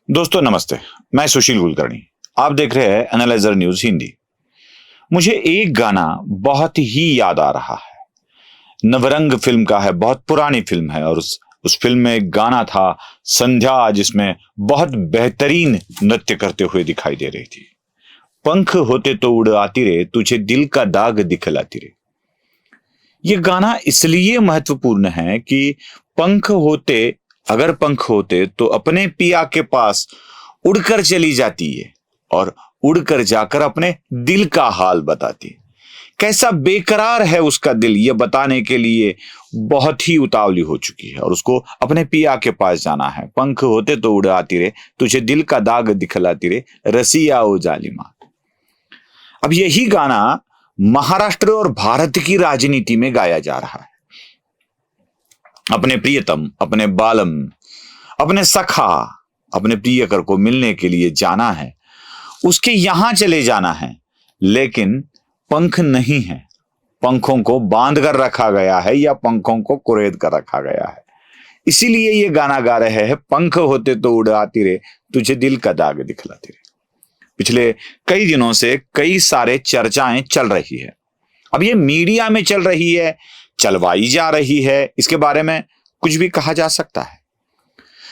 दोस्तों नमस्ते, मैं सुशील कुलकर्णी। आप देख रहे हैं एनालाइजर न्यूज हिंदी। मुझे एक गाना बहुत ही याद आ रहा है। नवरंग फिल्म का है, बहुत पुरानी फिल्म है और उस फिल्म में एक गाना था संध्या, जिसमें बहुत बेहतरीन नृत्य करते हुए दिखाई दे रही थी। पंख होते तो उड़ आती रे, तुझे दिल का दाग दिखलाती रे। ये गाना इसलिए महत्वपूर्ण है कि पंख होते, अगर पंख होते तो अपने पिया के पास उड़कर चली जाती है और उड़कर जाकर अपने दिल का हाल बताती। कैसा बेकरार है उसका दिल, यह बताने के लिए बहुत ही उतावली हो चुकी है और उसको अपने पिया के पास जाना है। पंख होते तो उड़ आती रे, तुझे दिल का दाग दिखलाती रे, रसिया ओ जालिमा। अब यही गाना महाराष्ट्र और भारत की राजनीति में गाया जा रहा है। अपने प्रियतम, अपने बालम, अपने सखा, अपने प्रियकर को मिलने के लिए जाना है, उसके यहां चले जाना है, लेकिन पंख नहीं है। पंखों को बांध कर रखा गया है या पंखों को कुरेद कर रखा गया है। इसीलिए ये गाना गा रहे हैं, पंख होते तो उड़ आती रे, तुझे दिल का दाग दिखलाती रे। पिछले कई दिनों से कई सारे चर्चाएं चल रही है। अब ये मीडिया में चल रही है, चलवाई जा रही है, इसके बारे में कुछ भी कहा जा सकता है।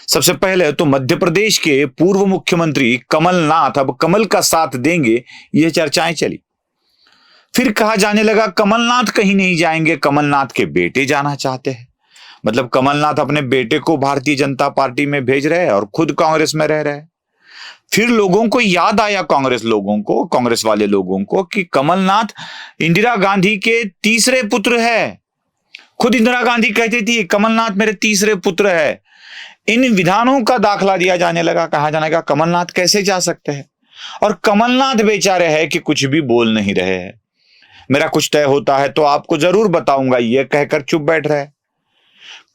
सबसे पहले तो मध्य प्रदेश के पूर्व मुख्यमंत्री कमलनाथ अब कमल का साथ देंगे, यह चर्चाएं चली। फिर कहा जाने लगा कमलनाथ कहीं नहीं जाएंगे, कमलनाथ के बेटे जाना चाहते हैं। मतलब कमलनाथ अपने बेटे को भारतीय जनता पार्टी में भेज रहे हैं और खुद कांग्रेस में रह रहे हैं। फिर लोगों को याद आया, कांग्रेस वाले लोगों को, कि कमलनाथ इंदिरा गांधी के तीसरे पुत्र है। खुद इंदिरा गांधी कहती थी कमलनाथ मेरे तीसरे पुत्र है। इन विधानों का दाखला दिया जाने लगा, कहा जाने लगा कमलनाथ कैसे जा सकते हैं। और कमलनाथ बेचारे हैं कि कुछ भी बोल नहीं रहे हैं। मेरा कुछ तय होता है तो आपको जरूर बताऊंगा, यह कहकर चुप बैठ रहे।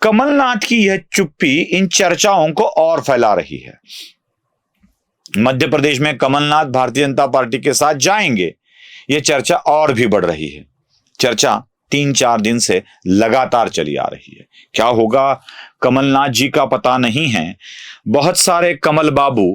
कमलनाथ की यह चुप्पी इन चर्चाओं को और फैला रही है। मध्य प्रदेश में कमलनाथ भारतीय जनता पार्टी के साथ जाएंगे, यह चर्चा और भी बढ़ रही है। चर्चा 3-4 दिन से लगातार चली आ रही है। क्या होगा कमलनाथ जी का पता नहीं है। बहुत सारे कमल बाबू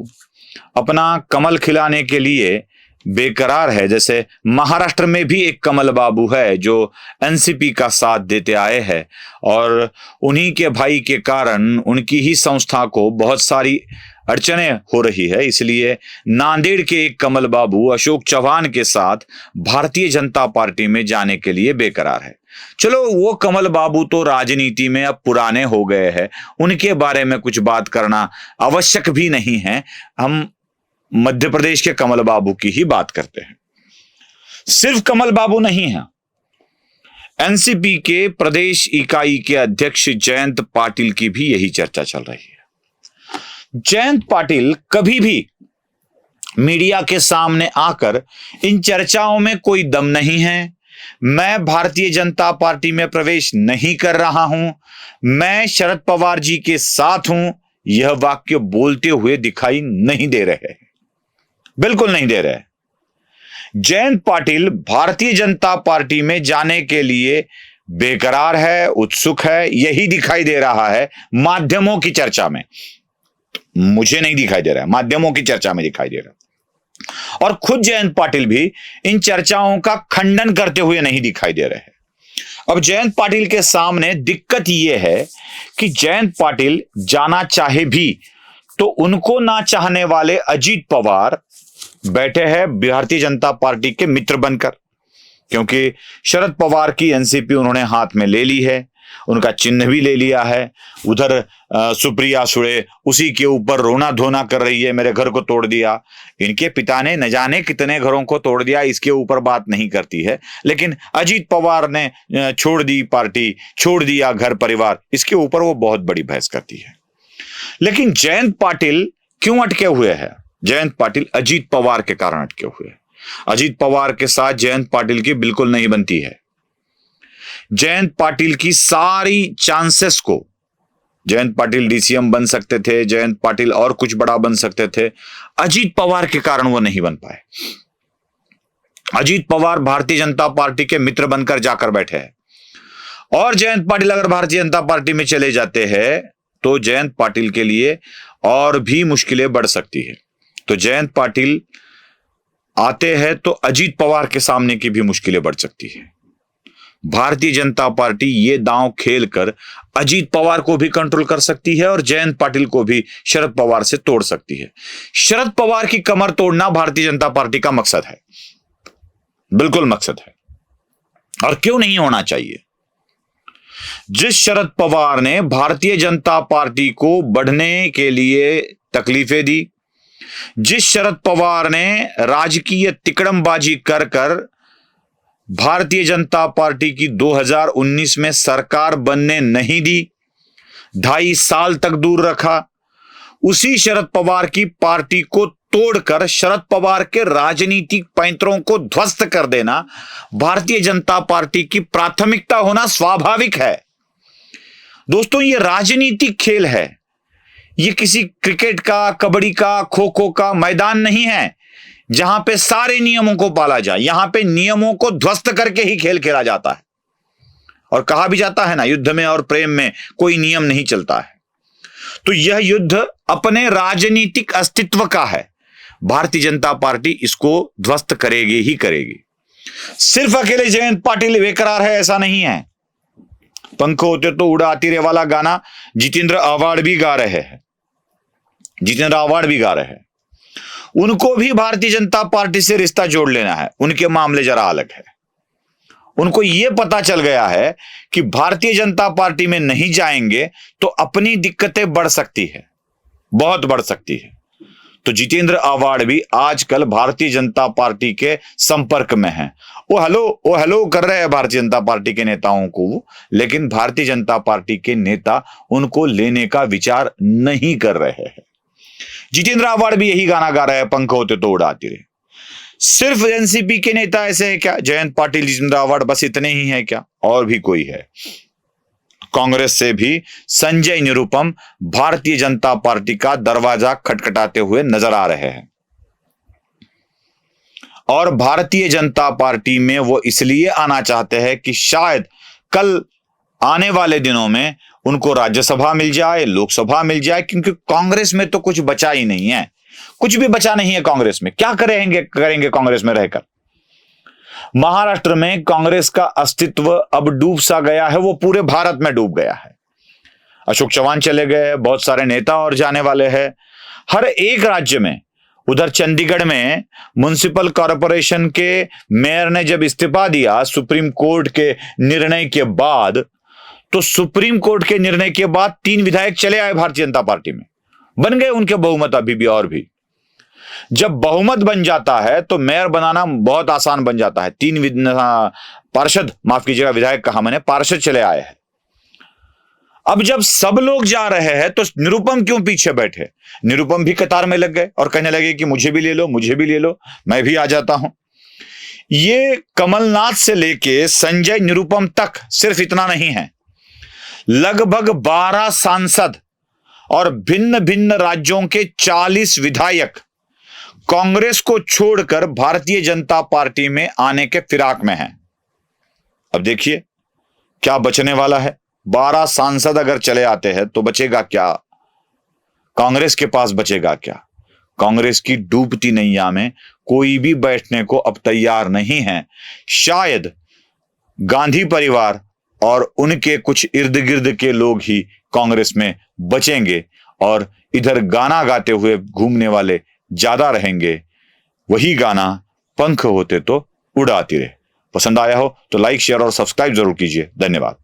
अपना कमल खिलाने के लिए बेकरार है। जैसे महाराष्ट्र में भी एक कमल बाबू है जो एनसीपी का साथ देते आए हैं और उन्हीं के भाई के कारण उनकी ही संस्था को बहुत सारी अड़चने हो रही है। इसलिए नांदेड़ के एक कमल बाबू अशोक चौहान के साथ भारतीय जनता पार्टी में जाने के लिए बेकरार है। चलो, वो कमल बाबू तो राजनीति में अब पुराने हो गए हैं, उनके बारे में कुछ बात करना आवश्यक भी नहीं है। हम मध्य प्रदेश के कमल बाबू की ही बात करते हैं। सिर्फ कमल बाबू नहीं है, एनसीपी के प्रदेश इकाई के अध्यक्ष जयंत पाटिल की भी यही चर्चा चल रही है। जयंत पाटिल कभी भी मीडिया के सामने आकर इन चर्चाओं में कोई दम नहीं है, मैं भारतीय जनता पार्टी में प्रवेश नहीं कर रहा हूं, मैं शरद पवार जी के साथ हूं, यह वाक्य बोलते हुए दिखाई नहीं दे रहे, बिल्कुल नहीं दे रहे। जयंत पाटिल भारतीय जनता पार्टी में जाने के लिए बेकरार है, उत्सुक है, यही दिखाई दे रहा है माध्यमों की चर्चा में। मुझे नहीं दिखाई दे रहा है, माध्यमों की चर्चा में दिखाई दे रहा है। और खुद जयंत पाटिल भी इन चर्चाओं का खंडन करते हुए नहीं दिखाई दे रहे। अब जयंत पाटिल के सामने दिक्कत यह है कि जयंत पाटिल जाना चाहे भी तो उनको ना चाहने वाले अजीत पवार बैठे हैं भारतीय जनता पार्टी के मित्र बनकर, क्योंकि शरद पवार की एनसीपी उन्होंने हाथ में ले ली है, उनका चिन्ह भी ले लिया है। उधर सुप्रिया सुळे उसी के ऊपर रोना धोना कर रही है, मेरे घर को तोड़ दिया। इनके पिता ने न जाने कितने घरों को तोड़ दिया, इसके ऊपर बात नहीं करती है। लेकिन अजीत पवार ने छोड़ दी पार्टी, छोड़ दिया घर परिवार, इसके ऊपर वो बहुत बड़ी बहस करती है। लेकिन जयंत पाटिल क्यों अटके हुए हैं? जयंत पाटिल अजीत पवार के कारण अटके हुए हैं। अजीत पवार के साथ जयंत पाटिल की बिल्कुल नहीं बनती है। जयंत पाटिल की सारी चांसेस को, जयंत पाटिल डीसीएम बन सकते थे, जयंत पाटिल और कुछ बड़ा बन सकते थे, अजीत पवार के कारण वो नहीं बन पाए। अजीत पवार भारतीय जनता पार्टी के मित्र बनकर जाकर बैठे हैं और जयंत पाटिल अगर भारतीय जनता पार्टी में चले जाते हैं तो जयंत पाटिल के लिए और भी मुश्किलें बढ़ सकती है। तो जयंत पाटिल आते हैं तो अजीत पवार के सामने की भी मुश्किलें बढ़ सकती है। भारतीय जनता पार्टी ये दांव खेलकर अजीत पवार को भी कंट्रोल कर सकती है और जयंत पाटिल को भी शरद पवार से तोड़ सकती है। शरद पवार की कमर तोड़ना भारतीय जनता पार्टी का मकसद है, बिल्कुल मकसद है, और क्यों नहीं होना चाहिए। जिस शरद पवार ने भारतीय जनता पार्टी को बढ़ने के लिए तकलीफें दी, जिस शरद पवार ने राजकीय तिकड़मबाजी कर कर भारतीय जनता पार्टी की 2019 में सरकार बनने नहीं दी, 2.5 साल तक दूर रखा, उसी शरद पवार की पार्टी को तोड़कर शरद पवार के राजनीतिक पैंतरों को ध्वस्त कर देना भारतीय जनता पार्टी की प्राथमिकता होना स्वाभाविक है। दोस्तों, ये राजनीतिक खेल है, ये किसी क्रिकेट का, कबड्डी का, खो खो का मैदान नहीं है जहां पे सारे नियमों को पाला जाए। यहां पे नियमों को ध्वस्त करके ही खेल खेला जाता है, और कहा भी जाता है ना, युद्ध में और प्रेम में कोई नियम नहीं चलता है। तो यह युद्ध अपने राजनीतिक अस्तित्व का है। भारतीय जनता पार्टी इसको ध्वस्त करेगी ही करेगी। सिर्फ अकेले जयंत पाटिल बेकरार है ऐसा नहीं है। पंख होते तो उड़ाती रे वाला गाना जितेंद्र आव्हाड भी गा रहे हैं, जितेंद्र आव्हाड भी गा रहे हैं। उनको भी भारतीय जनता पार्टी से रिश्ता जोड़ लेना है, उनके मामले जरा अलग है। उनको यह पता चल गया है कि भारतीय जनता पार्टी में नहीं जाएंगे तो अपनी दिक्कतें बढ़ सकती है, बहुत बढ़ सकती है। तो जितेंद्र आव्हाड भी आजकल भारतीय जनता पार्टी के संपर्क में हैं। वो हेलो कर रहे हैं भारतीय जनता पार्टी के नेताओं को, लेकिन भारतीय जनता पार्टी के नेता उनको लेने का विचार नहीं कर रहे हैं। जितेंद्र आव्हाड भी यही गाना गा रहे हैं, पंख होते तो उड़ाती रहे। सिर्फ एनसीपी के नेता ऐसे हैं क्या? जयंत पाटिल, जितेंद्र आव्हाड, बस इतने ही हैं क्या? और भी कोई है? कांग्रेस से भी संजय निरुपम भारतीय जनता पार्टी का दरवाजा खटखटाते हुए नजर आ रहे हैं, और भारतीय जनता पार्टी में वो इसलिए आना चाहते हैं कि शायद कल आने वाले दिनों में उनको राज्यसभा मिल जाए, लोकसभा मिल जाए, क्योंकि कांग्रेस में तो कुछ बचा ही नहीं है, कुछ भी बचा नहीं है कांग्रेस में। क्या करेंगे कांग्रेस में रहकर? महाराष्ट्र में कांग्रेस का अस्तित्व अब डूब सा गया है, वो पूरे भारत में डूब गया है। अशोक चव्हाण चले गए, बहुत सारे नेता और जाने वाले हैं हर एक राज्य में। उधर चंडीगढ़ में म्युनिसिपल कॉरपोरेशन के मेयर ने जब इस्तीफा दिया सुप्रीम कोर्ट के निर्णय के बाद, तो सुप्रीम कोर्ट के निर्णय के बाद 3 विधायक चले आए भारतीय जनता पार्टी में, बन गए उनके बहुमत अभी भी। और भी जब बहुमत बन जाता है तो मेयर बनाना बहुत आसान बन जाता है। 3 पार्षद, माफ कीजिएगा, विधायक कहा मैंने, पार्षद चले आए हैं। अब जब सब लोग जा रहे हैं तो निरुपम क्यों पीछे बैठे? निरुपम भी कतार में लग गए और कहने लगे कि मुझे भी ले लो, मुझे भी ले लो, मैं भी आ जाता हूं। ये कमलनाथ से लेके संजय निरुपम तक सिर्फ इतना नहीं है, लगभग 12 सांसद और भिन्न भिन्न राज्यों के 40 विधायक कांग्रेस को छोड़कर भारतीय जनता पार्टी में आने के फिराक में हैं। अब देखिए क्या बचने वाला है। 12 सांसद अगर चले आते हैं तो बचेगा क्या? कांग्रेस के पास बचेगा क्या? कांग्रेस की डूबती नैया में कोई भी बैठने को अब तैयार नहीं है। शायद गांधी परिवार और उनके कुछ इर्द गिर्द के लोग ही कांग्रेस में बचेंगे, और इधर गाना गाते हुए घूमने वाले ज्यादा रहेंगे। वही गाना पंख होते तो उड़ाती रहे। पसंद आया हो तो लाइक, शेयर और सब्सक्राइब जरूर कीजिए। धन्यवाद।